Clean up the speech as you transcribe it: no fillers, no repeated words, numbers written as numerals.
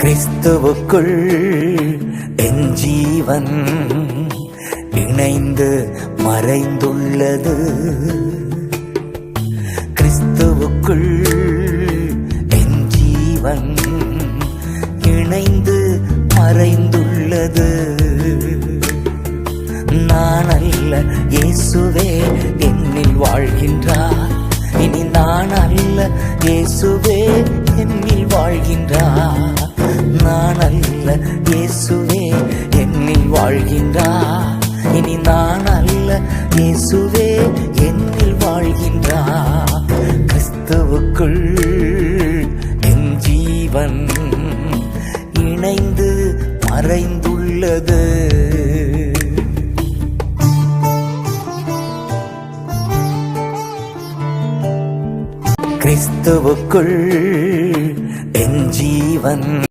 கிறிஸ்துவுக்குள் என் ஜீவன் இணைந்து மறைந்துள்ளது. கிறிஸ்துவுக்குள் என் ஜீவன் இணைந்து மறைந்துள்ளது. நான் அல்ல, இயேசுவே என்னில் வாழ்கின்றார். இனி நான் அல்ல, இயேசுவே என்னில் வாழ்கின்றார். நான் அல்ல, இயேசுவே என்னில் வாழ்கின்றார். இனி நான் அல்ல, இயேசுவே என்னில் வாழ்கின்றார். கிறிஸ்துவுக்குள் என் ஜீவன் இணைந்து மறைந்துள்ளது. கிறிஸ்துவுக்குள் என் ஜீவன்